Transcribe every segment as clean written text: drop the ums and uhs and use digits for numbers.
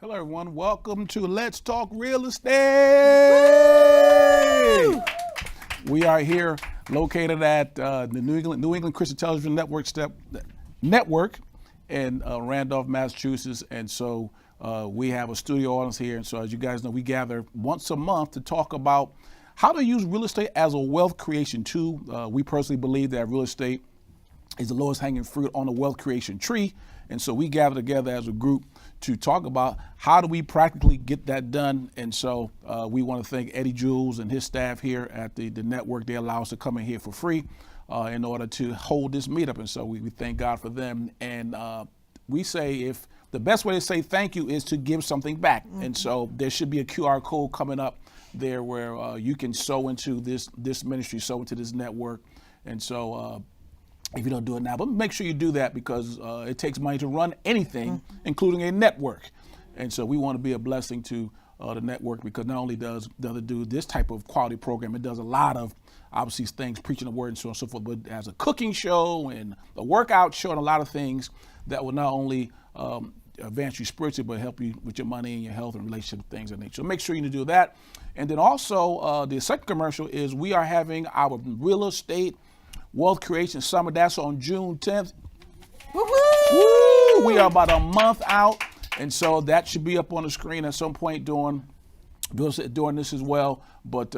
Hello, everyone. Welcome to Let's Talk Real Estate. Woo! We are here located at the New England Christian Television Network in Randolph, Massachusetts. And so we have a studio audience here. And so as you guys know, we gather once a month to talk about how to use real estate as a wealth creation tool. We personally believe that real estate is the lowest hanging fruit on the wealth creation tree. And so we gather together as a group to talk about how do we practically get that done. And so we want to thank Eddie Jules and his staff here at the network. They allow us to come in here for free in order to hold this meetup. And so we thank God for them. And we say if the best way to say thank you is to give something back. Mm-hmm. And so there should be a QR code coming up there where you can sow into this ministry, sow into this network. And so if you don't do it now, but make sure you do that because it takes money to run anything, including a network. And so we want to be a blessing to the network because not only does it do this type of quality program, it does a lot of obviously things, preaching the word and so on and so forth, but it has a cooking show and a workout show and a lot of things that will not only advance you spiritually, but help you with your money and your health and relationship things of nature. So make sure you do that. And then also the second commercial is we are having our real estate Wealth Creation Summer. That's on June 10th. Woo-hoo! We are about a month out, and so that should be up on the screen at some point during this as well. But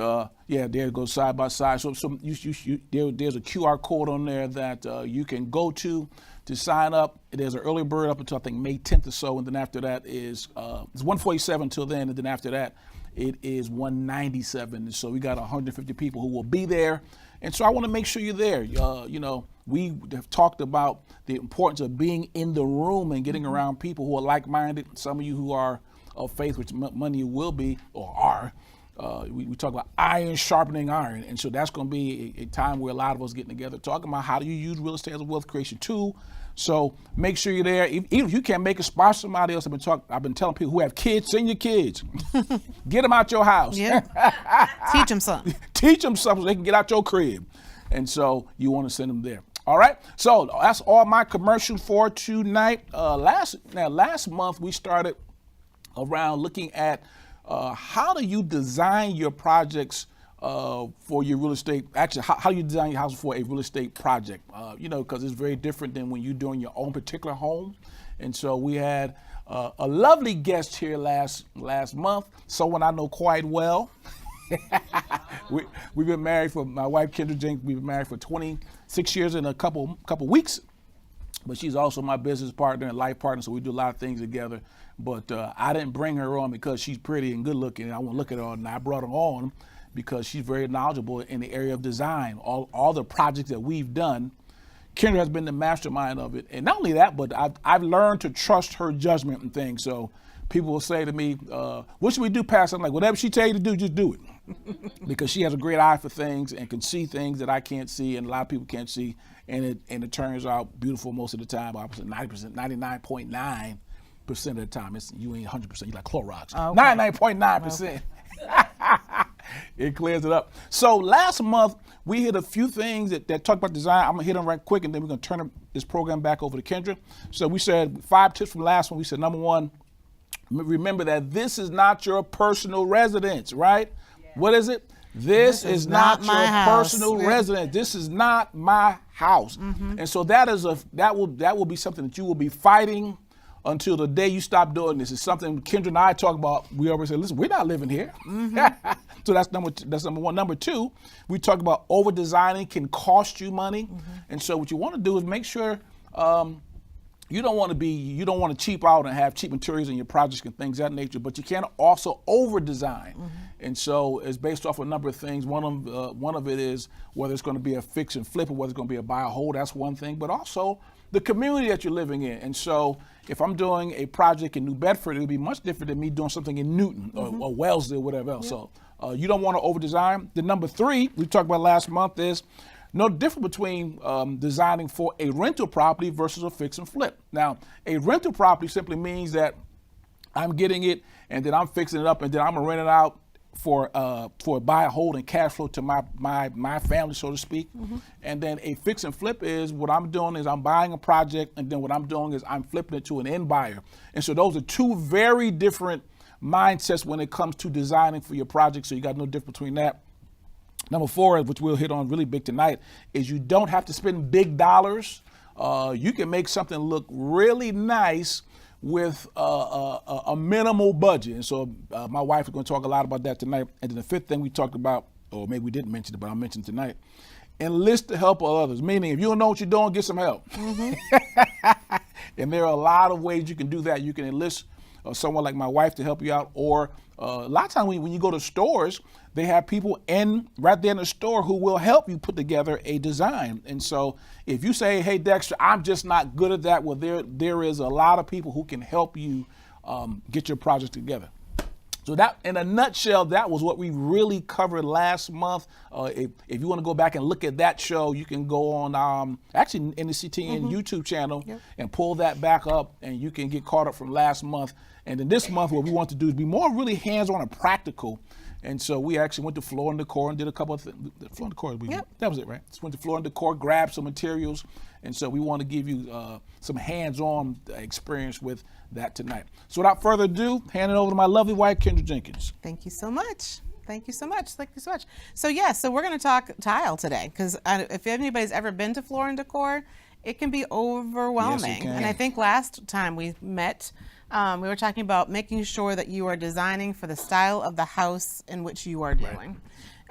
yeah, there it goes side by side. So there's a QR code on there that you can go to sign up. There's an early bird up until I think May 10th or so, and then after that is it's $147 until then, and then after that it is $197. And so we got 150 people who will be there. And so I want to make sure you're there. We have talked about the importance of being in the room and getting around people who are like-minded. Some of you who are of faith, which many will be or are. We talk about iron sharpening iron. And so that's going to be a time where a lot of us getting together talking about how do you use real estate as a wealth creation tool. So make sure you're there. Even if you can't make it, sponsor somebody else. I've been telling people who have kids, send your kids. Get them out your house. Yeah. Teach them something. Teach them something so they can get out your crib. And so you want to send them there. All right. So that's all my commercial for tonight. Last month we started around looking at how do you design your projects for your real estate. Actually, how do you design your house for a real estate project? Because it's very different than when you're doing your own particular home. And so we had a lovely guest here last month, someone I know quite well. We've been married for, my wife Kendra Jenkins, we've been married for 26 years and a couple weeks. But she's also my business partner and life partner, so we do a lot of things together. But I didn't bring her on because she's pretty and good looking, and I want to look at her, and I brought her on because she's very knowledgeable in the area of design. All the projects that we've done, Kendra has been the mastermind of it. And not only that, but I've learned to trust her judgment and things. So people will say to me, what should we do, Pastor? I'm like, whatever she tell you to do, just do it. Because she has a great eye for things and can see things that I can't see and a lot of people can't see. And it turns out beautiful most of the time. Opposite 90%, 99.9% of the time. You ain't 100%, you like Clorox. Okay. 99.9%. Okay. It clears it up. So last month, we hit a few things that talk about design. I'm going to hit them right quick, and then we're going to turn this program back over to Kendra. So we said 5 tips from last one. We said, number one, remember that this is not your personal residence, right? Yeah. What is it? This is not your personal residence. This is not my house. Mm-hmm. And so that will be something that you will be fighting until the day you stop doing this. It's something Kendra and I talk about. We always say, listen, we're not living here. Mm-hmm. So that's number one. Number two, we talk about over designing can cost you money. Mm-hmm. And so what you want to do is make sure you don't want to cheap out and have cheap materials in your projects and things of that nature, but you can also over design. Mm-hmm. And so it's based off a number of things. One of it is whether it's going to be a fix and flip or whether it's going to be a buy or hold. That's one thing, but also the community that you're living in. And so if I'm doing a project in New Bedford, it'll be much different than me doing something in Newton or Wellesley or whatever else. Yeah. So you don't want to over design. The number three we talked about last month is no difference between designing for a rental property versus a fix and flip. Now, a rental property simply means that I'm getting it and then I'm fixing it up and then I'm gonna rent it out for buy, hold, and cash flow to my family, so to speak. And then a fix and flip is what I'm doing is I'm buying a project, and then what I'm doing is I'm flipping it to an end buyer. And so those are two very different mindsets when it comes to designing for your project. So you got no difference between that. Number 4, which we'll hit on really big tonight, is you don't have to spend big dollars. You can make something look really nice with a minimal budget. And so my wife is going to talk a lot about that tonight. And then the 5th thing we talked about, or maybe we didn't mention it, but I'll mention tonight, enlist the help of others. Meaning, if you don't know what you're doing, get some help. And there are a lot of ways you can do that. You can enlist someone like my wife to help you out, or a lot of times when you go to stores, they have people right there in the store who will help you put together a design. And so if you say, hey, Dexter, I'm just not good at that, well, there is a lot of people who can help you get your project together. So that, in a nutshell, that was what we really covered last month. If you want to go back and look at that show, you can go on actually NECTN YouTube channel and pull that back up, and you can get caught up from last month. And then this month, what we want to do is be more really hands-on and practical. And so we actually went to Floor and Decor and did a couple of things. Floor and Decor, that was it, right? Just went to Floor and Decor, grabbed some materials. And so we want to give you some hands-on experience with that tonight. So without further ado, hand it over to my lovely wife, Kendra Jenkins. Thank you so much. Thank you so much. Thank you so much. So so we're going to talk tile today, because if anybody's ever been to Floor and Decor, it can be overwhelming. Yes, it can. And I think last time we met, we were talking about making sure that you are designing for the style of the house in which you are doing.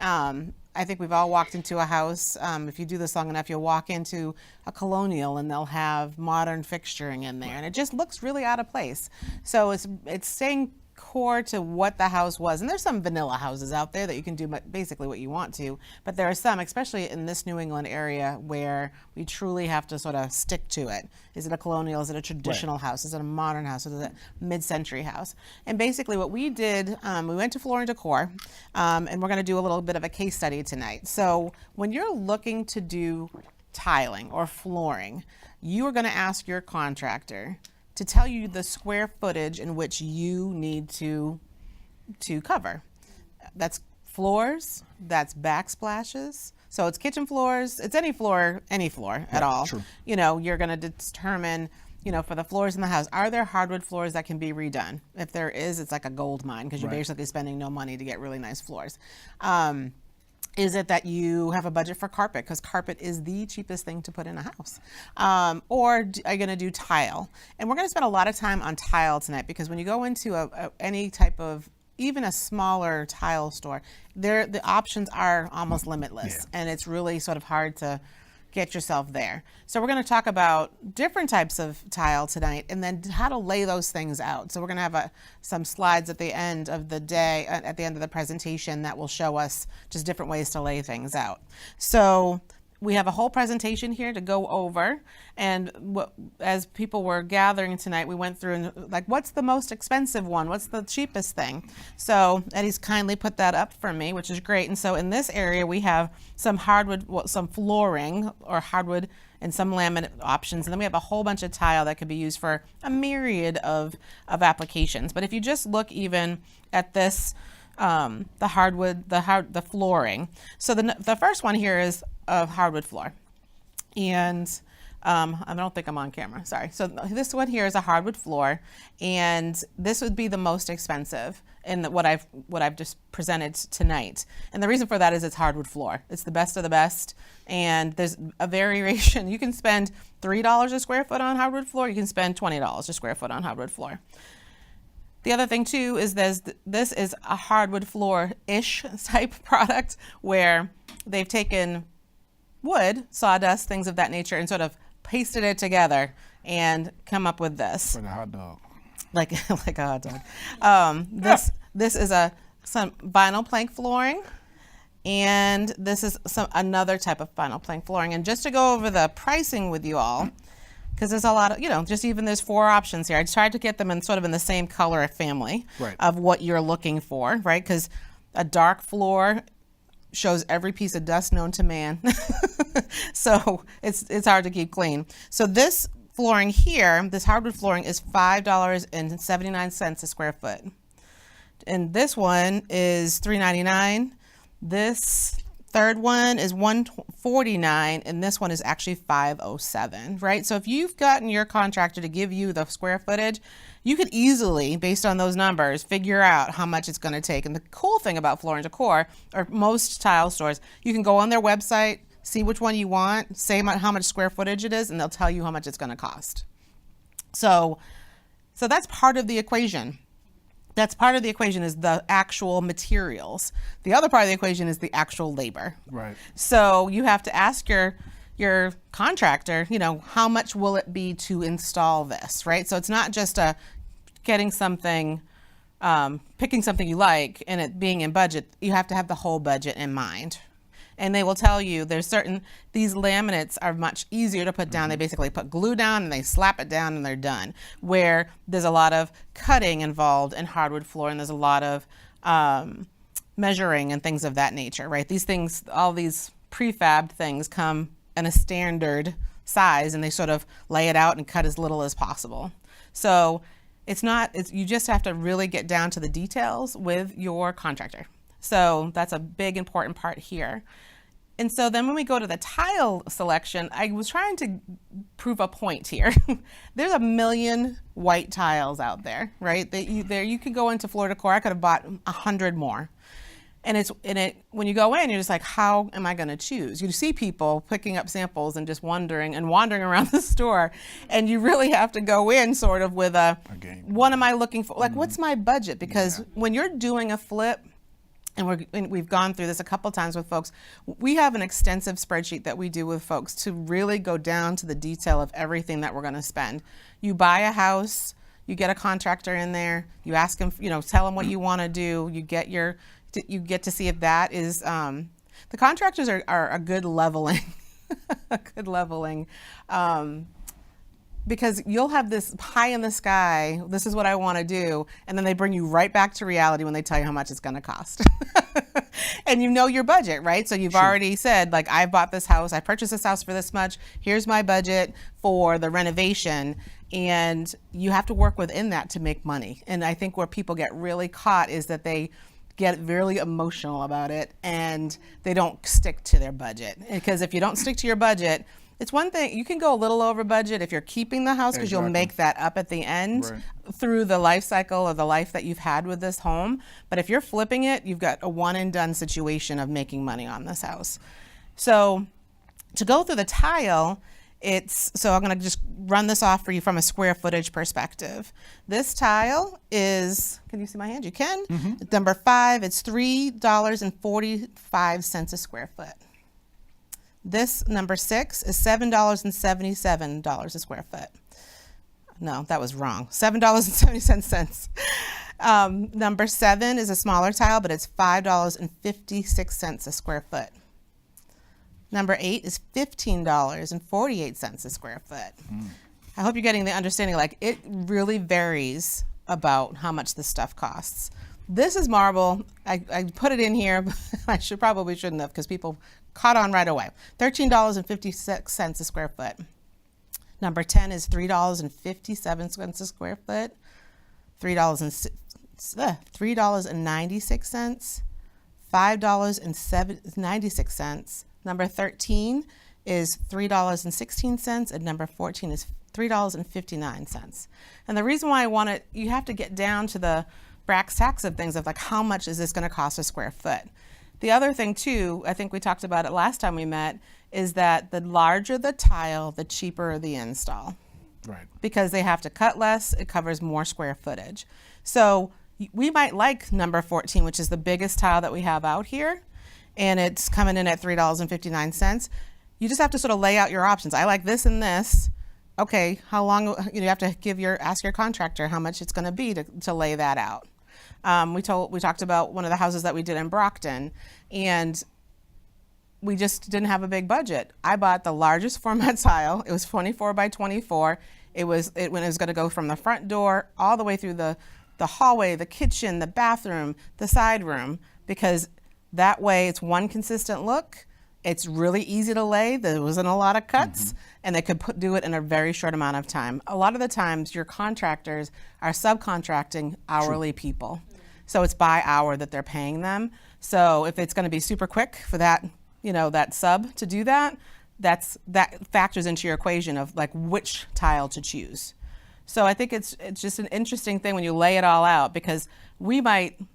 Right. I think we've all walked into a house. If you do this long enough, you'll walk into a colonial and they'll have modern fixturing in there, and it just looks really out of place. So it's staying core to what the house was. And there's some vanilla houses out there that you can do basically what you want to, but there are some, especially in this New England area, where we truly have to sort of stick to it. Is it a colonial? Is it a traditional house? Is it a modern house? Is it a mid-century house? And basically what we did, we went to Floor and Decor, and we're going to do a little bit of a case study tonight. So when you're looking to do tiling or flooring, you are going to ask your contractor to tell you the square footage in which you need to cover. That's floors, that's backsplashes. So it's kitchen floors, it's any floor at all. True. You know, you're gonna determine, you know, for the floors in the house, are there hardwood floors that can be redone? If there is, it's like a gold mine, because you're basically spending no money to get really nice floors. Is it that you have a budget for carpet, because carpet is the cheapest thing to put in a house? Or are you going to do tile? And we're going to spend a lot of time on tile tonight, because when you go into any type of, even a smaller tile store, the options are almost limitless, and it's really sort of hard to get yourself there. So we're going to talk about different types of tile tonight, and then how to lay those things out. So we're going to have some slides at the end of the day, at the end of the presentation, that will show us just different ways to lay things out. So we have a whole presentation here to go over, and as people were gathering tonight, we went through and like, what's the most expensive one? What's the cheapest thing? So Eddie's kindly put that up for me, which is great. And so in this area, we have some hardwood, some flooring or hardwood, and some laminate options. And then we have a whole bunch of tile that could be used for a myriad of applications. But if you just look even at this, the hardwood, the flooring. So the first one here is a hardwood floor, and I don't think I'm on camera. Sorry. So this one here is a hardwood floor, and this would be the most expensive in what I've just presented tonight. And the reason for that is it's hardwood floor. It's the best of the best, and there's a variation. You can spend $3 a square foot on hardwood floor. You can spend $20 a square foot on hardwood floor. The other thing too is this is a hardwood floor-ish type product, where they've taken wood, sawdust, things of that nature, and sort of pasted it together and come up with this. Like a hot dog. Like a hot dog. This is some vinyl plank flooring, and this is another type of vinyl plank flooring. And just to go over the pricing with you all, because there's a lot of, there's 4 options here. I tried to get them in sort of in the same color family of what you're looking for, right? Because a dark floor shows every piece of dust known to man. So it's hard to keep clean. So this flooring here, this hardwood flooring, is $5.79 a square foot. And this one is $399. This third one is $149, and this one is actually $507, right? So if you've gotten your contractor to give you the square footage, you could easily, based on those numbers, figure out how much it's going to take. And the cool thing about Floor & Decor, or most tile stores, you can go on their website, see which one you want, say how much square footage it is, and they'll tell you how much it's going to cost. So that's part of the equation. That's part of the equation is the actual materials. The other part of the equation is the actual labor. Right. So you have to ask your contractor, how much will it be to install this, right? So it's not just getting something, picking something you like and it being in budget. You have to have the whole budget in mind. And they will tell you these laminates are much easier to put down. They basically put glue down and they slap it down and they're done. Where there's a lot of cutting involved in hardwood floor and there's a lot of measuring and things of that nature, right? These things, all these prefabbed things come in a standard size and they sort of lay it out and cut as little as possible. So you just have to really get down to the details with your contractor. So that's a big important part here. And so then when we go to the tile selection, I was trying to prove a point here. There's 1 million white tiles out there, right? You could go into Floor & Decor. I could have bought 100 more. And when you go in, you're just like, how am I going to choose? You see people picking up samples and just wandering around the store, and you really have to go in sort of with what am I looking for? Like, what's my budget? Because when you're doing a flip, and we've gone through this a couple times with folks, we have an extensive spreadsheet that we do with folks to really go down to the detail of everything that we're going to spend. You buy a house, you get a contractor in there, you ask them, tell them what you want to do, you get to see if that is, the contractors are a good leveling, because you'll have this pie in the sky, this is what I want to do, and then they bring you right back to reality when they tell you how much it's going to cost. And you know your budget, right? So you've already said, like, I bought this house, I purchased this house for this much, here's my budget for the renovation, and you have to work within that to make money. And I think where people get really caught is that they get really emotional about it and they don't stick to their budget. Because if you don't stick to your budget, it's one thing, you can go a little over budget if you're keeping the house because you'll make that up at the end through the life cycle or the life that you've had with this home. But if you're flipping it, you've got a one and done situation of making money on this house. So to go through the tile, so I'm going to just run this off for you from a square footage perspective. This tile is, can you see my hand? You can. It's number 5, it's $3.45 a square foot. This number 6 is $7.77 a square foot. No, that was wrong. $7.77. Number 7 is a smaller tile, but it's $5.56 a square foot. Number 8 is $15.48 a square foot. I hope you're getting the understanding, like, it really varies about how much this stuff costs. This is marble. I put it in here, but I probably shouldn't have because people caught on right away. $13.56 a square foot. Number 10 is $3.57 a square foot. $3.96. $5.96. Number 13 is $3.16, and number 14 is $3.59. And the reason why you have to get down to the brass tacks of things of like, how much is this going to cost a square foot? The other thing too, I think we talked about it last time we met, is that the larger the tile, the cheaper the install. Right. Because they have to cut less, it covers more square footage. So we might like number 14, which is the biggest tile that we have out here, and it's coming in at $3.59. You just have to sort of lay out your options. I like this and this. Okay, how long, you have to ask your contractor how much it's going to be to lay that out. We talked about one of the houses that we did in Brockton, and we just didn't have a big budget. I bought the largest format tile. It was 24 by 24. When it was going to go from the front door all the way through the hallway, the kitchen, the bathroom, the side room, because that way it's one consistent look. It's really easy to lay. There wasn't a lot of cuts, and they could do it in a very short amount of time. A lot of the times, your contractors are subcontracting hourly people. So it's by hour that they're paying them. So if it's going to be super quick for that, that sub to do that, that factors into your equation of like which tile to choose. So I think it's just an interesting thing when you lay it all out, because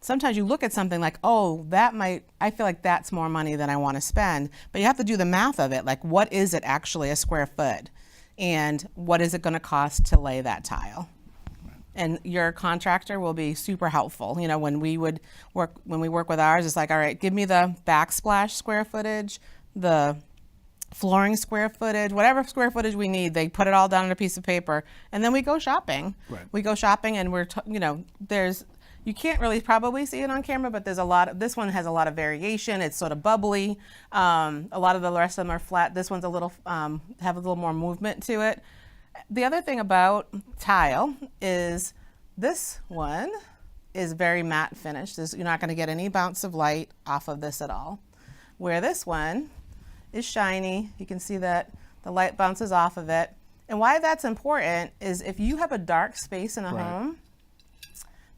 sometimes you look at something like, oh, I feel like that's more money than I want to spend, but you have to do the math of it. Like, what is it actually a square foot? And what is it going to cost to lay that tile? And your contractor will be super helpful. When we work with ours, it's like, all right, give me the backsplash square footage, the flooring square footage, whatever square footage we need. They put it all down on a piece of paper, and then we go shopping. Right. We go shopping, and you can't really probably see it on camera, but this one has a lot of variation. It's sort of bubbly. A lot of the rest of them are flat. This one's have a little more movement to it. The other thing about tile is this one is very matte finish. You're not going to get any bounce of light off of this at all. Where this one is shiny, you can see that the light bounces off of it. And why that's important is if you have a dark space in a home,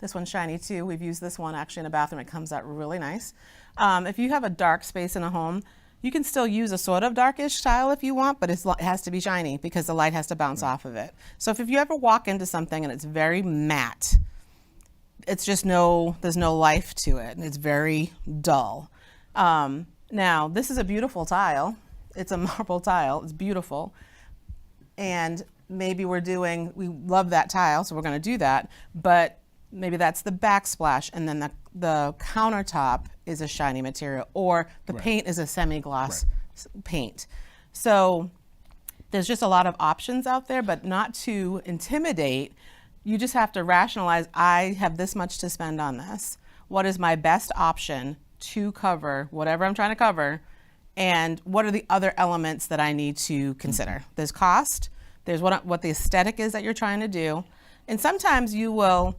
this one's shiny too. We've used this one actually in a bathroom. It comes out really nice. If you have a dark space in a home, you can still use a sort of darkish tile if you want, but it has to be shiny because the light has to bounce off of it. So if you ever walk into something and it's very matte, it's just there's no life to it, and it's very dull. Now, this is a beautiful tile. It's a marble tile. It's beautiful. And maybe we love that tile, so we're going to do that, but maybe that's the backsplash, and then the countertop is a shiny material, or the paint is a semi-gloss paint. So there's just a lot of options out there, but not to intimidate. You just have to rationalize, I have this much to spend on this. What is my best option to cover whatever I'm trying to cover, and what are the other elements that I need to consider? There's cost, there's what the aesthetic is that you're trying to do, and sometimes you will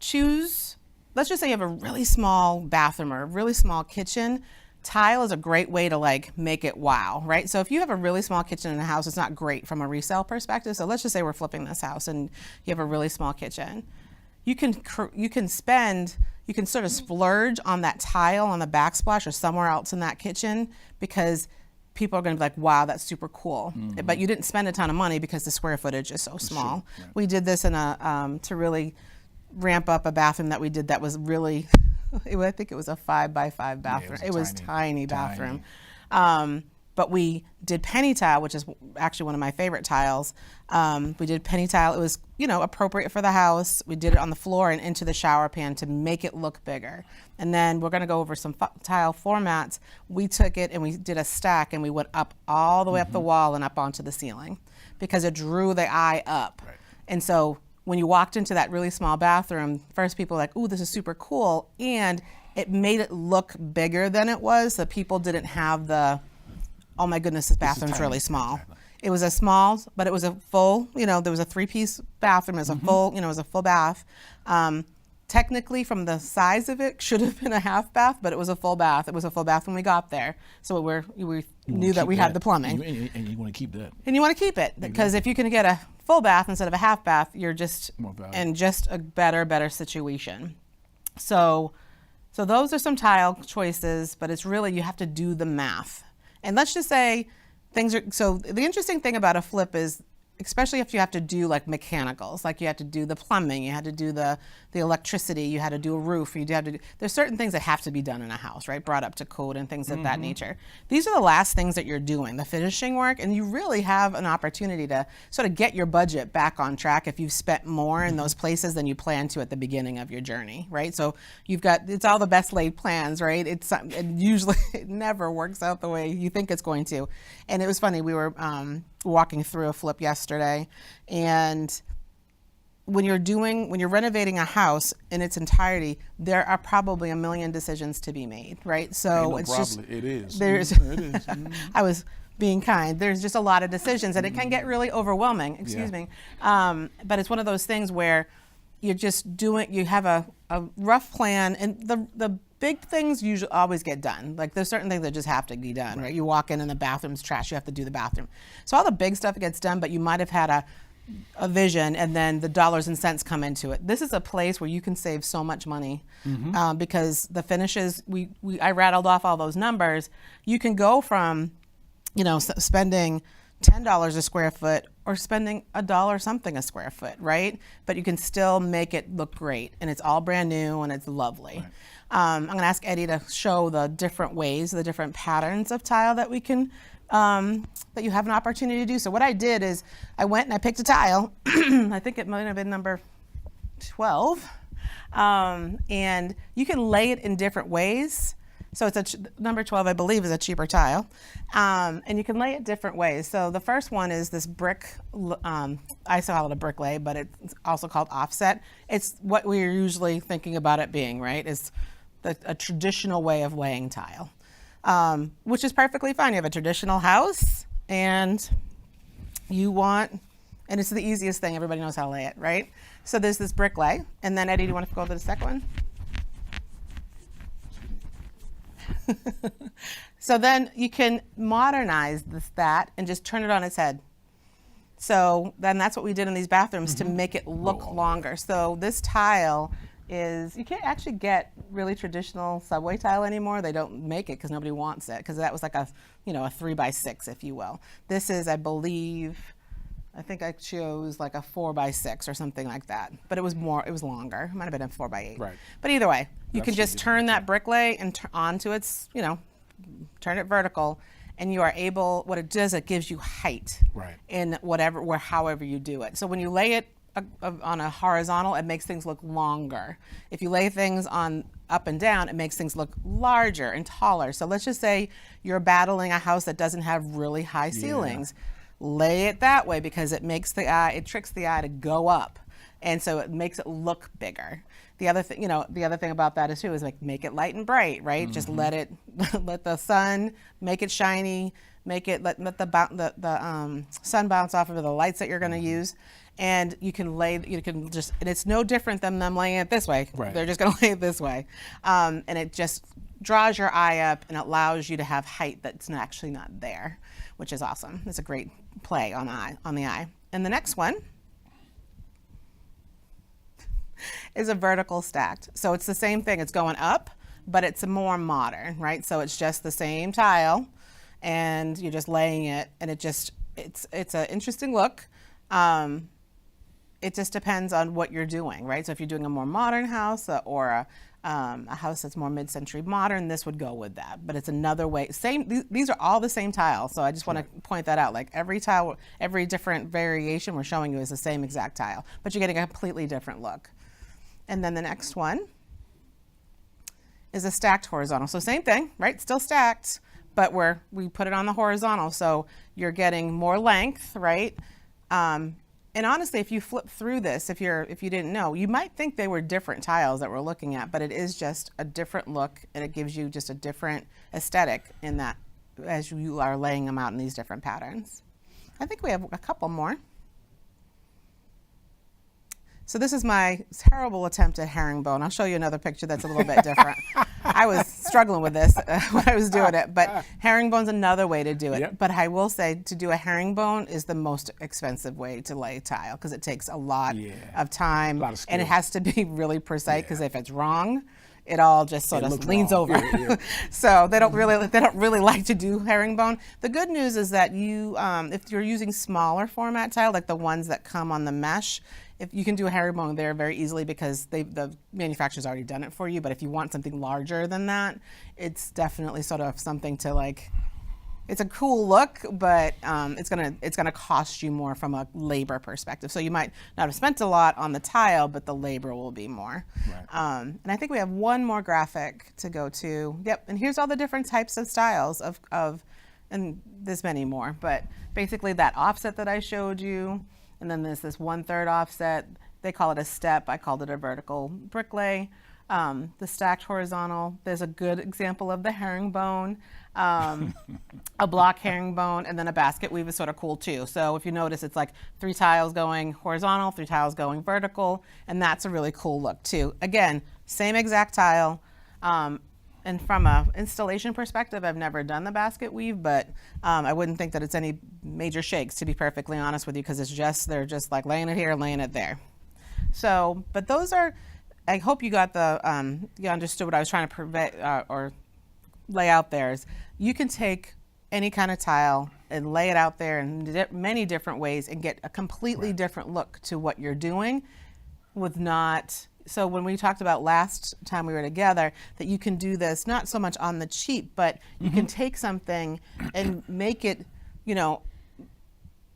choose, let's just say you have a really small bathroom or a really small kitchen. Tile is a great way to make it wow, right? So if you have a really small kitchen in a house, it's not great from a resale perspective. So let's just say we're flipping this house and you have a really small kitchen. You can sort of splurge on that tile on the backsplash or somewhere else in that kitchen, because people are going to be like, wow, that's super cool. Mm-hmm. But you didn't spend a ton of money because the square footage is so small. Sure. Right. We did this to really ramp up a bathroom that we did that was really, I think it was a 5x5 bathroom. It was tiny bathroom. But we did penny tile, which is actually one of my favorite tiles. We did penny tile. It was, appropriate for the house. We did it on the floor and into the shower pan to make it look bigger. And then we're going to go over some tile formats. We took it and we did a stack, and we went up all the way up the wall and up onto the ceiling, because it drew the eye up. Right. And so when you walked into that really small bathroom, first people were like, ooh, this is super cool. And it made it look bigger than it was. So people didn't have oh my goodness, this bathroom's really small. It was a small, but it was a full, there was a 3-piece bathroom. It was a full, it was a full bath. Technically, from the size of it, should have been a half bath, but it was a full bath. It was a full bath when we got there. So we knew that we had the plumbing. And you want to keep that. And you want to keep it, because if you can get a full bath instead of a half bath, you're just in just a better situation. So those are some tile choices, but it's really, you have to do the math. And let's just say so the interesting thing about a flip is, especially if you have to do mechanicals, you had to do the plumbing, you had to do the electricity, you had to do a roof, there's certain things that have to be done in a house, right? Brought up to code and things of that nature. These are the last things that you're doing, the finishing work, and you really have an opportunity to sort of get your budget back on track if you've spent more in those places than you planned to at the beginning of your journey, right? So it's all the best laid plans, right? It never works out the way you think it's going to. And it was funny, we were walking through a flip yesterday, and when you're renovating a house in its entirety, there are probably a million decisions to be made, right? So it is. I was being kind. There's just a lot of decisions, and it can get really overwhelming. Excuse me. But it's one of those things where you have a rough plan, and the big things usually always get done. There's certain things that just have to be done, right? You walk in and the bathroom's trash, you have to do the bathroom. So all the big stuff gets done, but you might have had a vision, and then the dollars and cents come into it. This is a place where you can save so much money because the finishes, I rattled off all those numbers. You can go from, spending $10 a square foot or spending $1 something a square foot, right? But you can still make it look great, and it's all brand new and it's lovely. Right. I'm going to ask Eddie to show the different ways, the different patterns of tile that we can, that you have an opportunity to do. So what I did is I went and I picked a tile. I think it might have been number 12. And you can lay it in different ways. So it's number 12, I believe, is a cheaper tile. And you can lay it different ways. So the first one is this brick, I still call it a brick lay, but it's also called offset. It's what we're usually thinking about it being, right? It's a traditional way of laying tile, which is perfectly fine. You have a traditional house and and it's the easiest thing. Everybody knows how to lay it, right? So there's this brick lay. And then Eddie, do you want to go to the second one? So then you can modernize that and just turn it on its head. So then that's what we did in these bathrooms to make it look longer. So this tile you can't actually get really traditional subway tile anymore. They don't make it because nobody wants it, because that was like a 3x6, if you will. This is, I think I chose like a 4x6 or something like that, but it was longer. It might have been a 4x8. Right. But either way, you can just turn that brick lay and onto its, turn it vertical, and you are able, what it does, it gives you height in however you do it. So when you lay it on a horizontal, it makes things look longer. If you lay things on up and down, it makes things look larger and taller. So let's just say you're battling a house that doesn't have really high ceilings. Lay it that way because it tricks the eye to go up, and so it makes it look bigger. The other thing, about that is make it light and bright, right? Just let the sun make it shiny, let the sun bounce off of the lights that you're going to use, and and it's no different than them laying it this way. Right. They're just going to lay it this way, and it just draws your eye up and allows you to have height that's actually not there, which is awesome. It's a great play on the eye. And the next one is a vertical stacked. So it's the same thing. It's going up, but it's more modern, right? So it's just the same tile, and you're just laying it, and it's an interesting look. It just depends on what you're doing, right? So if you're doing a more modern house or a house that's more mid-century modern, this would go with that. But it's another way. These are all the same tile. So I just want to point that out. Like every tile, every different variation we're showing you is the same exact tile, but you're getting a completely different look. And then the next one is a stacked horizontal. So same thing, right? Still stacked, but we put it on the horizontal. So you're getting more length, right? And honestly, if you flip through this, if you didn't know, you might think they were different tiles that we're looking at, but it is just a different look, and it gives you just a different aesthetic in that as you are laying them out in these different patterns. I think we have a couple more. So this is my terrible attempt at herringbone. I'll show you another picture that's a little bit different. I was struggling with this when I was doing it, but herringbone's another way to do it. Yep. But I will say, to do a herringbone is the most expensive way to lay tile, because it takes a lot of time, and it has to be really precise, because if it's wrong, it all just sort of leans over. So they don't really like to do herringbone. The good news is that if you're using smaller format tile, like the ones that come on the mesh, if you can do a herringbone there very easily, because the manufacturer's already done it for you. But if you want something larger than that, it's definitely sort of something to it's a cool look, but it's gonna cost you more from a labor perspective. So you might not have spent a lot on the tile, but the labor will be more. Right. And I think we have one more graphic to go to. Yep, and here's all the different types of styles and there's many more, but basically that offset that I showed you, and then there's this 1/3 offset. They call it a step. I called it a vertical brick lay. The stacked horizontal, there's a good example of the herringbone. A block herringbone, and then a basket weave is sort of cool too. So if you notice, it's like 3 tiles going horizontal, 3 tiles going vertical, and that's a really cool look too. Again, same exact tile, and And from a installation perspective, I've never done the basket weave, but I wouldn't think that it's any major shakes, to be perfectly honest with you, because they're just like laying it here, laying it there. So, but those are, I hope you got you understood what I was trying to prevent or lay out there. Is you can take any kind of tile and lay it out there in many different ways and get a completely different look to what you're doing with not. So when we talked about last time we were together, that you can do this not so much on the cheap, but you can take something and make it,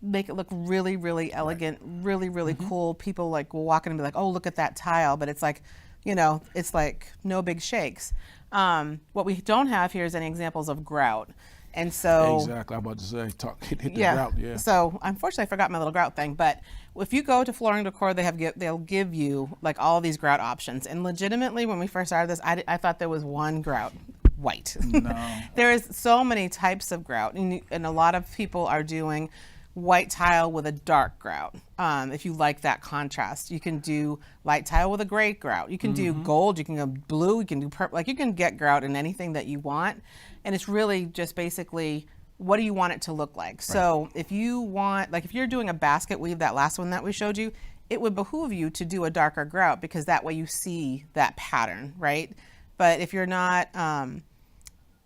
make it look really, really elegant, really, really cool. People like will walk in and be like, oh, look at that tile. But it's like, it's like no big shakes. What we don't have here is any examples of grout. And so exactly, I'm about to say, hit the grout. Yeah. So unfortunately, I forgot my little grout thing. But if you go to Flooring Decor, they'll give you like all of these grout options. And legitimately, when we first started this, I thought there was one grout, white. No. There is so many types of grout, and a lot of people are doing white tile with a dark grout. If you like that contrast, you can do light tile with a gray grout. You can do gold. You can go blue. You can do purple. Like you can get grout in anything that you want. And it's really just basically, what do you want it to look like? Right. So if you want, like if you're doing a basket weave, that last one that we showed you, it would behoove you to do a darker grout because that way you see that pattern, right? But if you're not,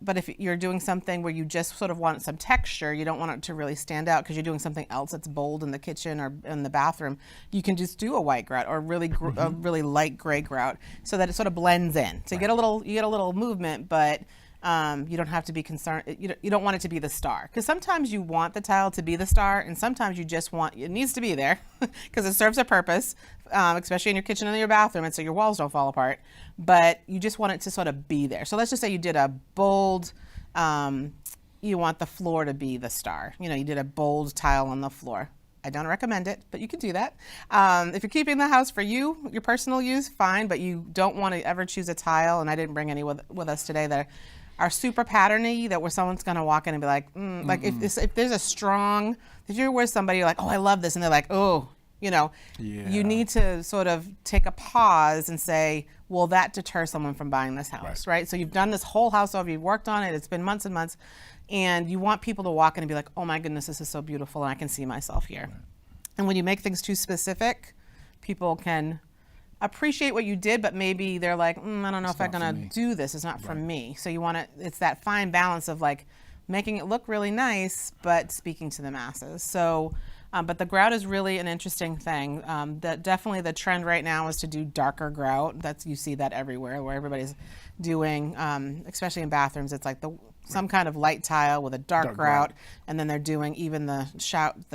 but if you're doing something where you just sort of want some texture, you don't want it to really stand out because you're doing something else that's bold in the kitchen or in the bathroom, you can just do a white grout or a really light gray grout so that it sort of blends in. So you get a little movement, but you don't have to be concerned. You don't want it to be the star, because sometimes you want the tile to be the star, and sometimes you just want it needs to be there because it serves a purpose, especially in your kitchen and in your bathroom, and so your walls don't fall apart. But you just want it to sort of be there. So let's just say you did a bold. You want the floor to be the star. You did a bold tile on the floor. I don't recommend it, but you can do that. If you're keeping the house for your personal use, fine, but you don't want to ever choose a tile, and I didn't bring any with us today that are super patterny, that where someone's going to walk in and be like, like if there's a strong, if you're with somebody, you're like, oh, I love this, and they're like, oh, you need to sort of take a pause and say, will that deter someone from buying this house, right? So you've done this whole house over, you've worked on it, it's been months and months, and you want people to walk in and be like, oh my goodness, this is so beautiful, and I can see myself here. Right. And when you make things too specific, people can appreciate what you did, but maybe they're like, I don't know if I'm gonna do this. It's not for me. So you want to, it's that fine balance of like making it look really nice, but speaking to the masses. So, but the grout is really an interesting thing. Definitely the trend right now is to do darker grout. You see that everywhere, where everybody's doing, especially in bathrooms, it's like some kind of light tile with a dark grout, and then they're doing even the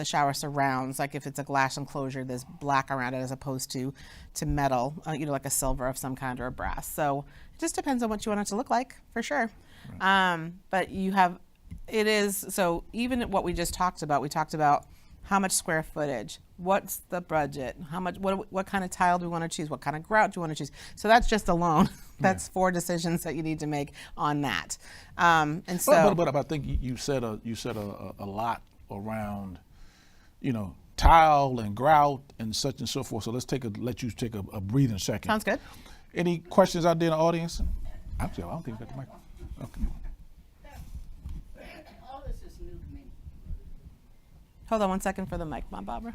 shower surrounds. Like if it's a glass enclosure, there's black around it as opposed to metal, like a silver of some kind or a brass. So it just depends on what you want it to look like, for sure. Right. But so even what we just talked about, we talked about how much square footage, what's the budget, what kind of tile do we want to choose, what kind of grout do you want to choose. So that's just alone. That's 4 decisions that you need to make on that. And so, but I think you said a lot around, tile and grout and such and so forth. So let's let you take a breathing second. Sounds good. Any questions out there in the audience? I don't think we got the mic. Okay. All this is new to me. Hold on 1 second for the mic, Mom Barbara.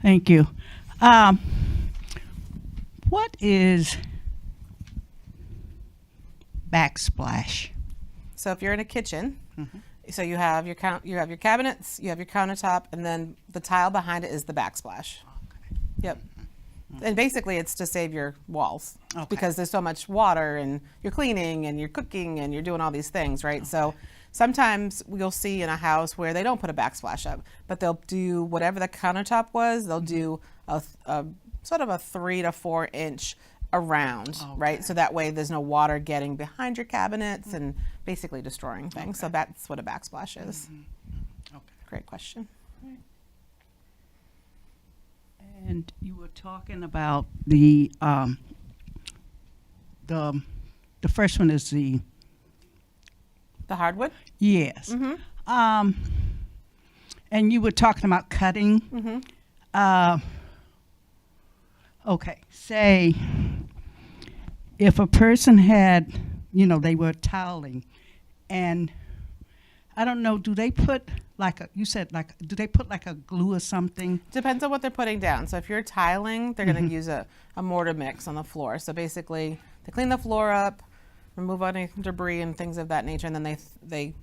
Thank you. What is backsplash? So if you're in a kitchen, so you have your cabinets, you have your countertop, and then the tile behind it is the backsplash. Okay. Yep. And basically it's to save your walls because there's so much water and you're cleaning and you're cooking and you're doing all these things, right? So sometimes we'll see in a house where they don't put a backsplash up, but they'll do whatever the countertop was, they'll do a sort of a 3 to 4 inch around, right? So that way there's no water getting behind your cabinets and basically destroying things. So that's what a backsplash is. Okay. Great question. And you were talking about the first one is the hardwood? Yes. And you were talking about cutting. Okay, say if a person had, they were tiling, and I don't know, do they put do they put like a glue or something? Depends on what they're putting down. So if you're tiling, they're going to use a mortar mix on the floor. So basically, they clean the floor up, remove any debris and things of that nature, and then they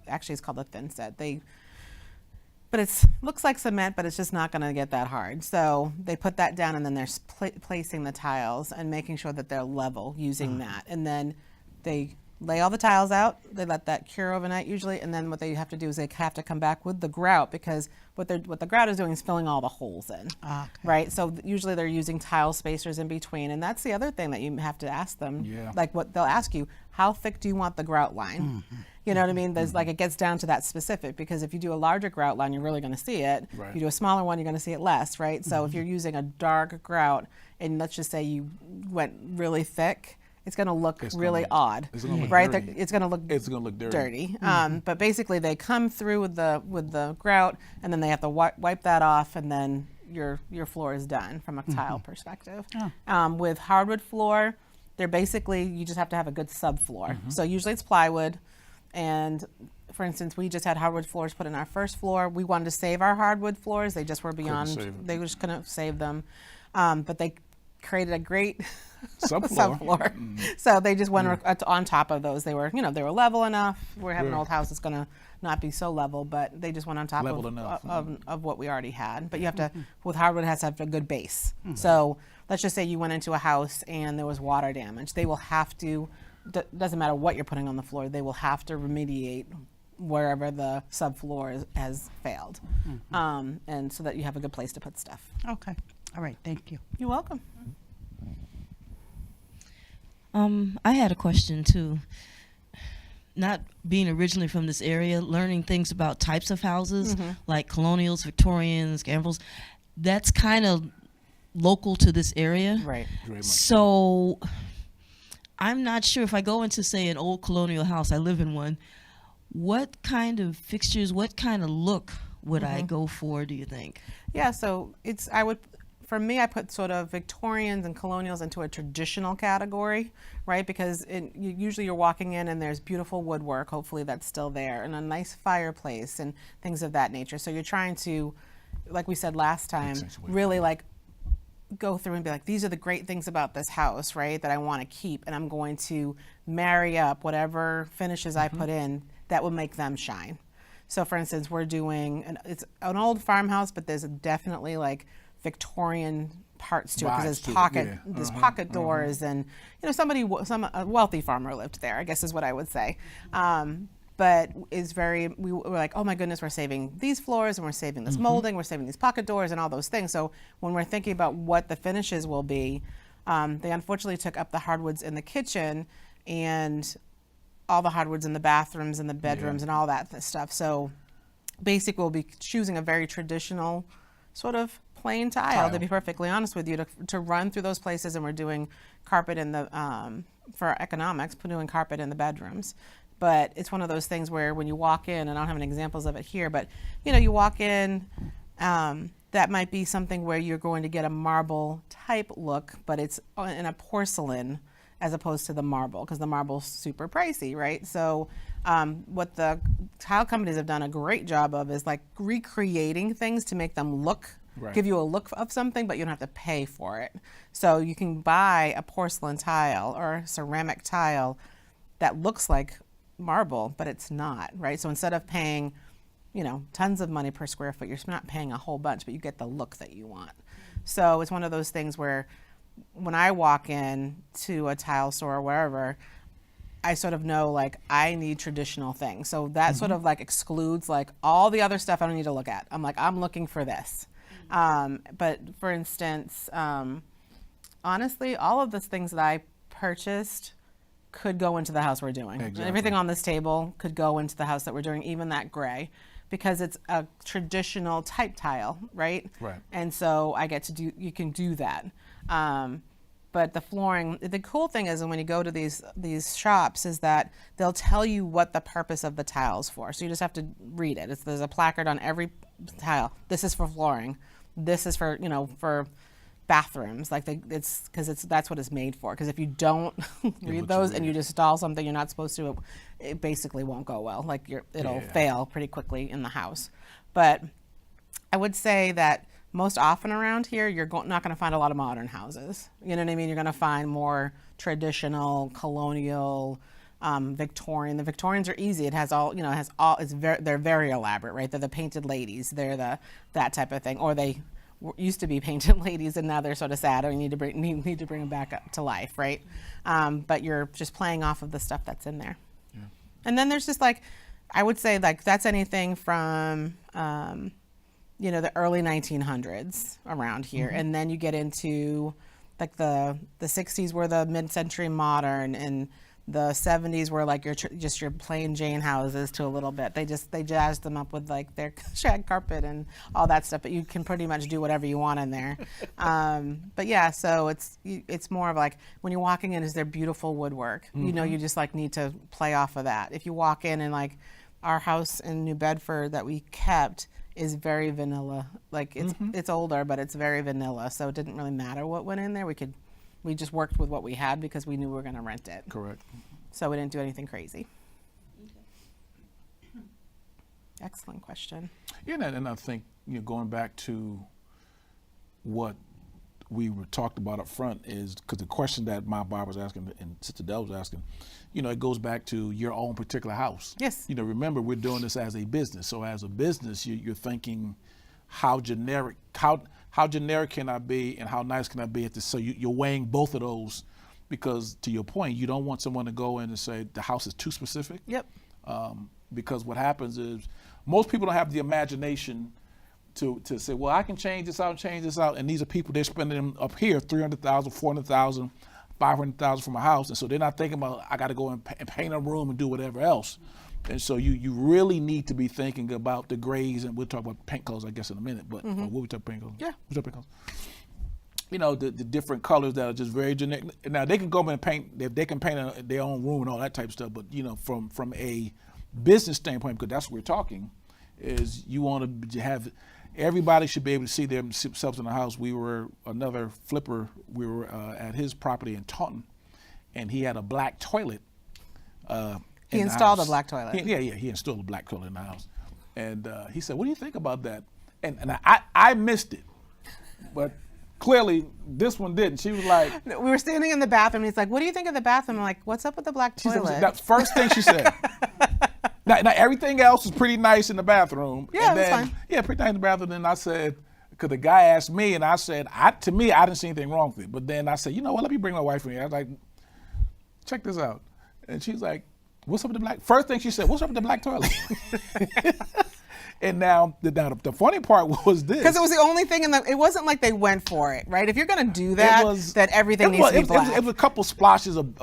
actually, it's called a thin set. But it looks like cement, but it's just not going to get that hard. So they put that down, and then they're placing the tiles and making sure that they're level using that. And then they lay all the tiles out. They let that cure overnight usually, and then what they have to do is they have to come back with the grout, because what the grout is doing is filling all the holes in, right? So usually they're using tile spacers in between, and that's the other thing that you have to ask them. Yeah. Like what they'll ask you, how thick do you want the grout line? You know what I mean? There's like, it gets down to that specific, because if you do a larger grout line, you're really going to see it. Right. You do a smaller one, you're going to see it less, right? So if you're using a dark grout, and let's just say you went really thick, it's going to look really odd, it's gonna look right? dirty. It's going to look dirty. But basically, they come through with the grout, and then they have to wipe that off, and then your floor is done from a tile perspective. With hardwood floor, they're basically, you just have to have a good subfloor. So usually it's plywood, and for instance, we just had hardwood floors put in our first floor. We wanted to save our hardwood floors. They just were beyond. They just couldn't save them, but they created a great subfloor. So they just went on top of those. They were, they were level enough. We have an old house that's going to not be so level, but they just went on top of what we already had. But you have to, with hardwood, it has to have a good base. So let's just say you went into a house and there was water damage. They will have to, doesn't matter what you're putting on the floor, they will have to remediate wherever the subfloor has failed. And so that you have a good place to put stuff. Okay. All right. Thank you. You're welcome. I had a question too. Not being originally from this area, learning things about types of houses, like colonials, Victorians, gambrels, that's kind of local to this area. Right. So I'm not sure if I go into, say, an old colonial house, I live in one, what kind of fixtures, what kind of look would I go for, do you think? Yeah, so for me, I put sort of Victorians and colonials into a traditional category, right? Because usually you're walking in and there's beautiful woodwork, hopefully that's still there, and a nice fireplace and things of that nature. So you're trying to, like we said last time, really like go through and be like, these are the great things about this house, right, that I want to keep, and I'm going to marry up whatever finishes I put in that will make them shine. So for instance, we're doing, it's an old farmhouse, but there's definitely like Victorian parts to it, because there's pocket doors, and a wealthy farmer lived there, I guess is what I would say. But we were like, oh my goodness, we're saving these floors, and we're saving this molding, we're saving these pocket doors and all those things. So when we're thinking about what the finishes will be, they unfortunately took up the hardwoods in the kitchen and all the hardwoods in the bathrooms and the bedrooms and all that stuff. So basically we'll be choosing a very traditional sort of plain tile, to be perfectly honest with you, to run through those places. And we're doing carpet in the, for economics, doing carpet in the bedrooms. But it's one of those things where when you walk in, and I don't have any examples of it here, but you walk in, that might be something where you're going to get a marble type look, but it's in a porcelain as opposed to the marble, because the marble's super pricey, right? So what the tile companies have done a great job of is like recreating things to make them look, give you a look of something, but you don't have to pay for it. So you can buy a porcelain tile or ceramic tile that looks like marble, but it's not, right? So instead of paying, tons of money per square foot, you're not paying a whole bunch, but you get the look that you want. So it's one of those things where when I walk in to a tile store or wherever, I sort of know like I need traditional things. So that sort of like excludes like all the other stuff I don't need to look at. I'm like, I'm looking for this. But for instance, honestly, all of the things that I purchased could go into the house we're doing. Exactly. Everything on this table could go into the house that we're doing, even that gray, because it's a traditional type tile, right? Right. And so I get to you can do that. But the flooring, the cool thing is, and when you go to these shops, is that they'll tell you what the purpose of the tile's for. So you just have to read it. There's a placard on every tile. This is for flooring. This is for, for bathrooms. Like that's what it's made for. Because if you don't read those and you just install something you're not supposed to, it basically won't go well. Like it'll fail pretty quickly in the house. But I would say that most often around here, you're not going to find a lot of modern houses. You know what I mean? You're going to find more traditional, colonial, Victorian. The Victorians are easy. It has all, they're very elaborate, right? They're the painted ladies. They're that type of thing. Or they used to be painted ladies, and now they're sort of sad, or you need to bring them back up to life, right? But you're just playing off of the stuff that's in there. Yeah. And then there's just I would say that's anything from the early 1900s around here, and then you get into the 60s were the mid-century modern, and the 70s were your plain Jane houses to a little bit. They jazzed them up with their shag carpet and all that stuff, but you can pretty much do whatever you want in there. But yeah, so it's more of when you're walking in, is there beautiful woodwork? You just need to play off of that. If you walk in and our house in New Bedford that we kept is very vanilla. It's older, but it's very vanilla, so it didn't really matter what went in there. We just worked with what we had because we knew we were going to rent it. Correct. So we didn't do anything crazy. Okay. Excellent question. Yeah, and I think going back to what we were talked about up front is because the question that my Bob was asking and Sister Dell was asking, it goes back to your own particular house. Yes. Remember, we're doing this as a business. So as a business, you're thinking how generic can I be and how nice can I be at this? So you're weighing both of those, because to your point, you don't want someone to go in and say the house is too specific. Yep. Because what happens is most people don't have the imagination to say, well, I can change this out and change this out. And these are people, they're spending them up here, $300,000, $400,000, $500,000 from a house. And so they're not thinking about, I got to go and paint a room and do whatever else. And so you really need to be thinking about the grays, and we'll talk about paint colors, I guess, in a minute. But what we talk paint colors? Yeah. We'll talk paint colors. The different colors that are just very generic. Now they can go in and paint. They can paint their own room and all that type of stuff. But from a business standpoint, because that's what we're talking, is you want to have everybody should be able to see themselves in the house. We were another flipper. We were at his property in Taunton, and he had a black toilet. He installed a black toilet. He installed a black toilet in the house. And he said, what do you think about that? And I missed it. But clearly, this one didn't. She was like... We were standing in the bathroom, and he's like, what do you think of the bathroom? I'm like, what's up with the black toilet? That's the first thing she said. now, everything else is pretty nice in the bathroom. Yeah, and that's fine. Yeah, pretty nice in the bathroom. Then I said... Because the guy asked me, and I said, to me, I didn't see anything wrong with it. But then I said, you know what, let me bring my wife in here. I was like, check this out. And she's like, what's up with the black? First thing she said, what's up with the black toilet? And now the funny part was this. Because it was the only thing it wasn't like they went for it, right? If you're going to do that, then everything needs to be black. It was a couple splotches of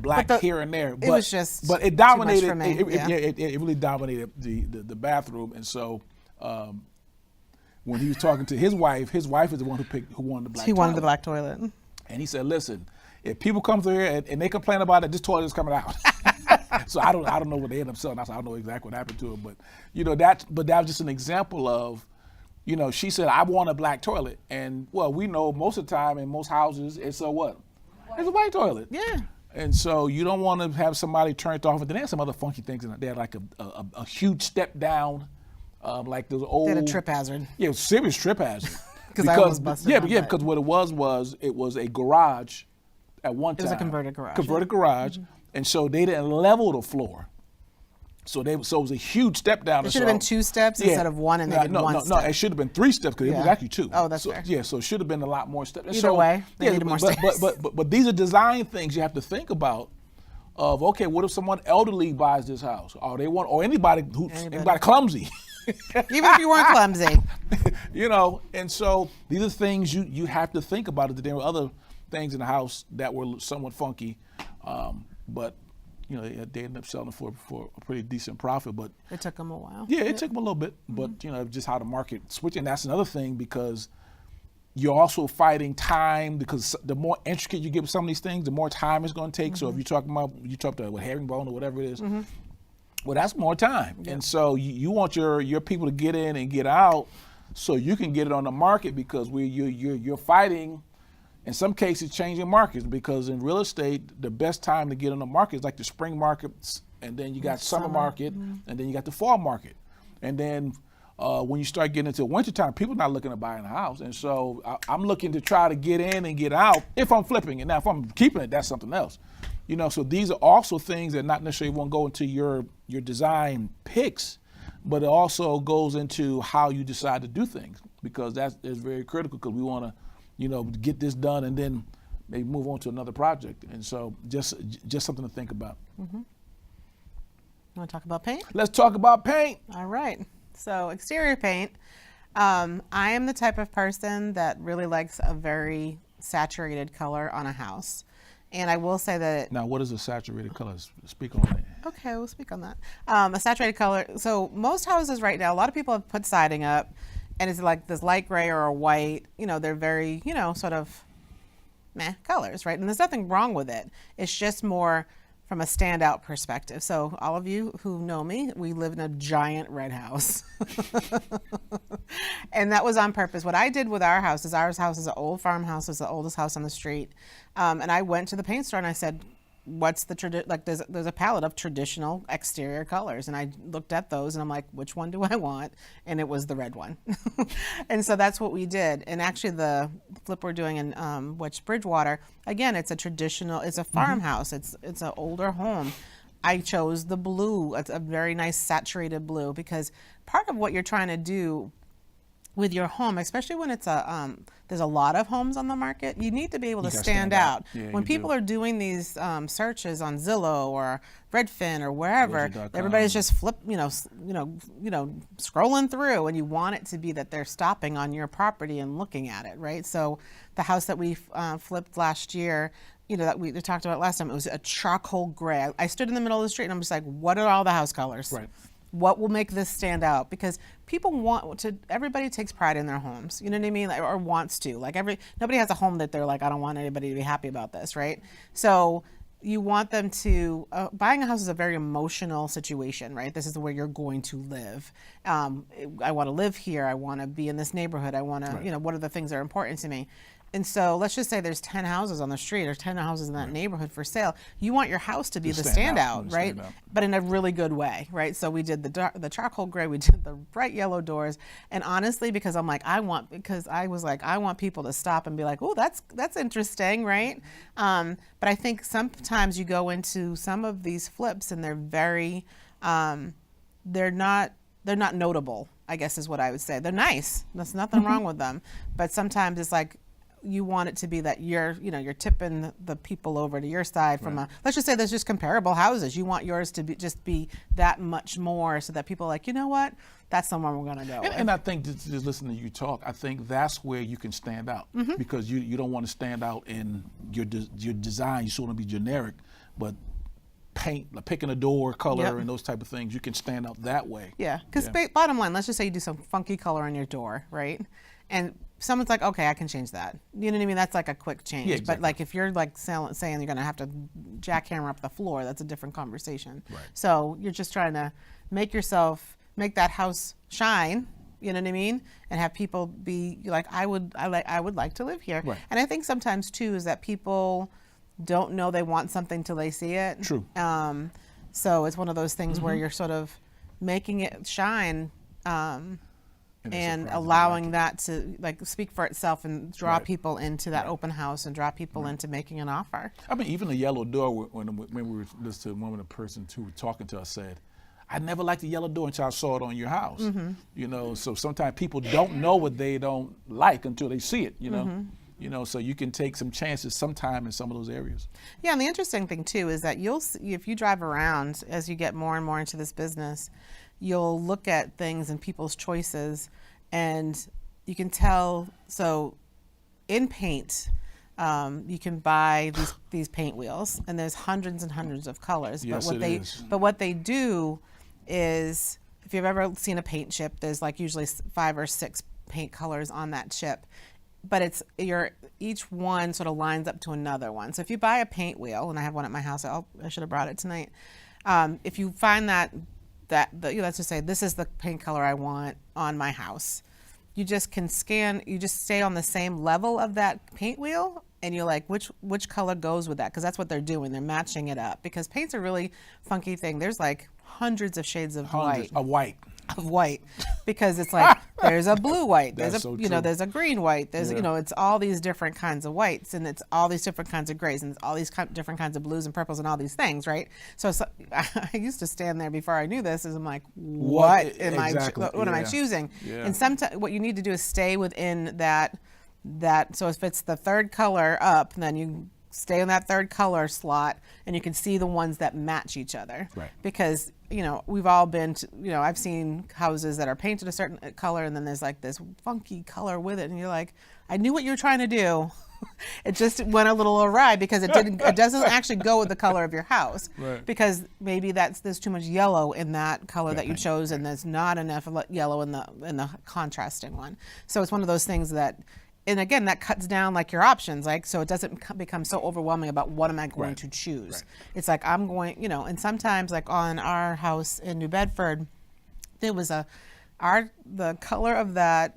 black here and there. But, it was just But it dominated. Too much for me. It really dominated the bathroom. And so when he was talking to his wife is the one who wanted the black toilet. He wanted the black toilet. And he said, listen, if people come through here and they complain about it, this toilet is coming out. So I don't know what they end up selling. I don't know exactly what happened to it, but that was just an example of, she said, I want a black toilet, and well, we know most of the time in most houses it's a what? It's a white toilet. Yeah. And so you don't want to have somebody turn it off, and then there's some other funky things in it. They had like a huge step down, like those old. They had a trip hazard. Yeah, it was a serious trip hazard. Because I almost busted. Yeah, because what it was a garage at one time. It was a converted garage. Converted garage. And so they didn't level the floor. So it was a huge step down. It should have been 2 steps instead of 1, and they did one step. No, it should have been 3 steps because it was actually 2. Oh, that's fair. Yeah, so it should have been a lot more steps. Either way, they needed more steps. But these are design things you have to think about. Of okay, what if someone elderly buys this house, or anybody clumsy, even if you weren't clumsy, And so these are things you have to think about. There were other things in the house that were somewhat funky. But they ended up selling for a pretty decent profit. But it took them a while. Yeah, it took them a little bit. But just how the market switched, and that's another thing because you're also fighting time, because the more intricate you get with some of these things, the more time it's going to take. So if you're talking about herringbone or whatever it is, well, that's more time. And so you want your people to get in and get out, so you can get it on the market, because you're fighting, in some cases, changing markets. Because in real estate, the best time to get on the market is like the spring markets, and then you got summer market, and then you got the fall market, and then when you start getting into wintertime, people are not looking to buy a house. And so I'm looking to try to get in and get out if I'm flipping it. Now, if I'm keeping it, that's something else. So these are also things that not necessarily won't go into your design picks, but it also goes into how you decide to do things, because that is very critical, because we want to, get this done and then maybe move on to another project. And so just something to think about. Want to talk about paint? Let's talk about paint. All right. So exterior paint, I am the type of person that really likes a very saturated color on a house. And I will say that... Now, what is a saturated color? Speak on that. Okay, we'll speak on that. A saturated color, so most houses right now, a lot of people have put siding up, and it's like this light gray or a white, they're very, sort of meh colors, right? And there's nothing wrong with it. It's just more from a standout perspective. So all of you who know me, we live in a giant red house. And that was on purpose. What I did with our house is an old farmhouse. It's the oldest house on the street. And I went to the paint store and I said, what's the there's a palette of traditional exterior colors, and I looked at those and I'm like, which one do I want? And it was the red one. And so that's what we did. And actually the flip we're doing in Bridgewater, again, it's a farmhouse. It's an older home. I chose the blue. It's a very nice saturated blue, because part of what you're trying to do with your home, especially when it's there's a lot of homes on the market, you need to be able to stand out. Yeah, when people are doing these searches on Zillow or Redfin or wherever, everybody's just scrolling through, and you want it to be that they're stopping on your property and looking at it, right? So the house that we flipped last year, that we talked about last time, it was a charcoal gray. I stood in the middle of the street and I'm just like, what are all the house colors? Right. What will make this stand out? Because people everybody takes pride in their homes, you know what I mean? Or wants to. Nobody has a home that they're like, I don't want anybody to be happy about this, right? So you want them to, buying a house is a very emotional situation, right? This is where you're going to live. I want to live here. I want to be in this neighborhood. I want to, what are the things that are important to me? And so let's just say there's 10 houses on the street or 10 houses in that neighborhood for sale. You want your house to be the standout, right? But in a really good way, right? So we did the charcoal gray, we did the bright yellow doors. And honestly, because I was like, I want people to stop and be like, oh, that's interesting, right? But I think sometimes you go into some of these flips and they're very, they're not notable, I guess is what I would say. They're nice. There's nothing wrong with them. But sometimes it's like, you want it to be that you're tipping the people over to your side from let's just say there's just comparable houses. You want yours to be that much more, so that people are like, you know what, that's somewhere we're going to go. And I think just listening to you talk, I think that's where you can stand out, because you don't want to stand out in your design. You sort of be generic, but paint, like picking a door color and those type of things, you can stand out that way. Yeah, because bottom line, let's just say you do some funky color on your door, right? And someone's like, okay, I can change that. You know what I mean? That's like a quick change. Yeah, exactly. But like if you're like saying you're going to have to jackhammer up the floor, that's a different conversation. Right. So you're just trying to make that house shine. You know what I mean? And have people be like, I would like to live here. Right. And I think sometimes too is that people don't know they want something till they see it. True. So it's one of those things where you're sort of making it shine. And allowing that to like speak for itself and draw people into that open house and draw people into making an offer. I mean, even the yellow door, when we were listening to one of the persons who were talking to us said, I never liked the yellow door until I saw it on your house. So sometimes people don't know what they don't like until they see it, so you can take some chances sometime in some of those areas. Yeah, and the interesting thing too is that you'll see, if you drive around as you get more and more into this business, you'll look at things and people's choices, and you can tell. So in paint, you can buy these paint wheels, and there's hundreds and hundreds of colors. Yes, but what they do is, if you've ever seen a paint chip, there's like usually 5 or 6 paint colors on that chip. but each one sort of lines up to another one. So if you buy a paint wheel, and I have one at my house, I should have brought it tonight. If you find let's just say this is the paint color I want on my house, you just can you just stay on the same level of that paint wheel, and you're like, which color goes with that? Because that's what they're doing. They're matching it up, because paint's a really funky thing. There's like hundreds of shades of white. Of white, because it's like there's a blue white, there's there's a green white, there's it's all these different kinds of whites, and it's all these different kinds of grays, and it's all these different kinds of blues and purples and all these things, right? So I used to stand there before I knew this, and I'm like, what am I choosing? Yeah. And sometimes what you need to do is stay within that. So if it's the third color up, then you stay in that third color slot, and you can see the ones that match each other. Right. Because, we've all been to, I've seen houses that are painted a certain color, and then there's like this funky color with it, and you're like, I knew what you were trying to do. It just went a little awry, because it doesn't actually go with the color of your house. Right. Because maybe there's too much yellow in that color that you chose, and there's not enough yellow in the contrasting one. So it's one of those things that, and again, that cuts down like your options, like, so it doesn't become so overwhelming about what am I going to choose. Right. It's like I'm going, and sometimes like on our house in New Bedford, there was the color of that,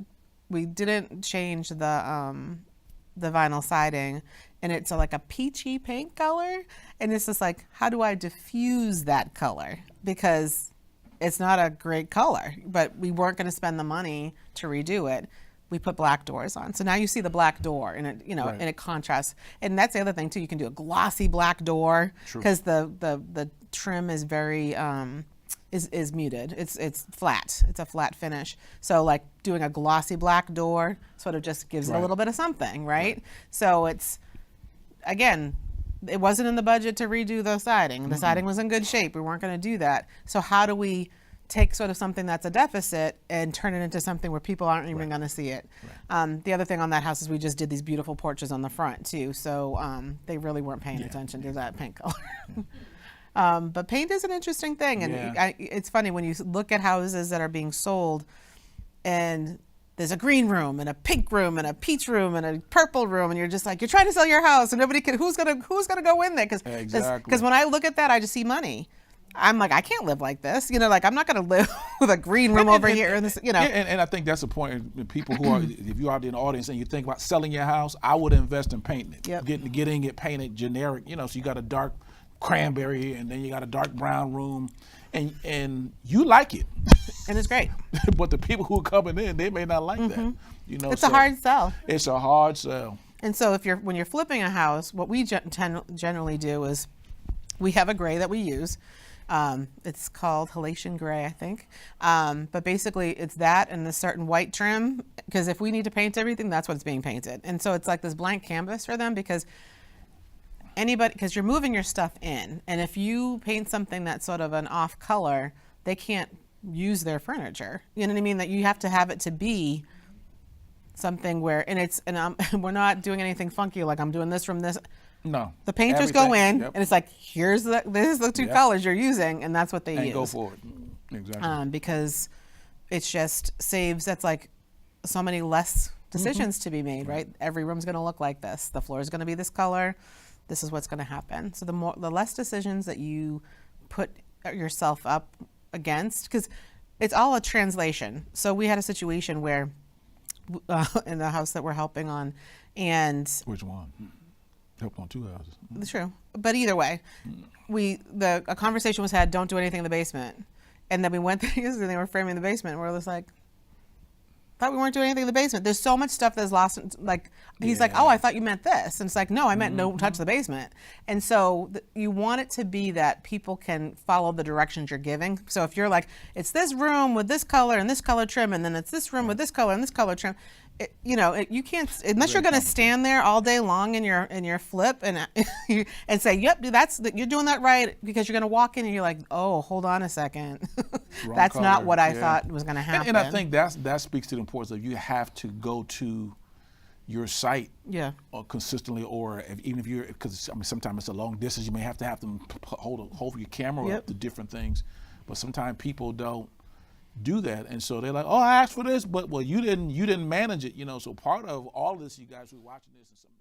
we didn't change the vinyl siding, and it's like a peachy paint color, and it's just like, how do I diffuse that color? Because it's not a great color, but we weren't going to spend the money to redo it. We put black doors on. So now you see the black door, and it, and it contrasts. And that's the other thing too. You can do a glossy black door, because the trim is very is muted. It's flat. It's a flat finish. So like doing a glossy black door sort of just gives it a little bit of something, right? So it's, again, it wasn't in the budget to redo the siding. The siding was in good shape. We weren't going to do that. So how do we take sort of something that's a deficit and turn it into something where people aren't even going to see it? The other thing on that house is we just did these beautiful porches on the front too, so they really weren't paying attention to that paint color. But paint is an interesting thing, and it's funny when you look at houses that are being sold, and there's a green room and a pink room and a peach room and a purple room, and you're just like, you're trying to sell your house, and nobody can. Who's gonna go in there? Because when I look at that, I just see money. I'm like, I can't live like this. Like, I'm not going to live with a green room over here. And I think that's the point. People who are, if you're out in the audience and you think about selling your house, I would invest in painting it. Yep. Getting it painted generic. So you got a dark cranberry, and then you got a dark brown room, and you like it. And it's great. But the people who are coming in, they may not like that. It's a hard sell. It's a hard sell. And so when you're flipping a house, what we generally do is we have a gray that we use. It's called Halation Gray, I think. But basically it's that and a certain white trim, because if we need to paint everything, that's what's being painted. And so it's like this blank canvas for them, because you're moving your stuff in. And if you paint something that's sort of an off color, they can't use their furniture. You know what I mean? That you have to have it to be something where, we're not doing anything funky, like I'm doing this from this. No. The painters go in, and it's like, this is the two colors you're using, and that's what they use. And go for it. Exactly. Because it just saves, that's like so many less decisions to be made, right? Every room's going to look like this. The floor is going to be this color. This is what's going to happen. So the less decisions that you put yourself up against, because it's all a translation. So we had a situation where in the house that we're helping on, and which one? Helped on two houses. True, but either way, a conversation was had. Don't do anything in the basement, and then we went there yesterday. And they were framing the basement. And we're just like, thought we weren't doing anything in the basement. There's so much stuff that's lost. Like he's like, oh, I thought you meant this, and it's like, no, I meant don't touch the basement. And so you want it to be that people can follow the directions you're giving. So if you're like, it's this room with this color and this color trim, and then it's this room with this color and this color trim. You can't, unless you're going to stand there all day long in your flip and say, yep, you're doing that right, because you're going to walk in and you're like, oh, hold on a second. That's color. Not what I thought was going to happen. And I think that speaks to the importance of you have to go to your site consistently, or even if you're, because sometimes it's a long distance, you may have them hold your camera up to different things, but sometimes people don't do that. And so they're like, oh, I asked for this, but well, you didn't manage it, you know. So part of all of this, you guys who are watching this and some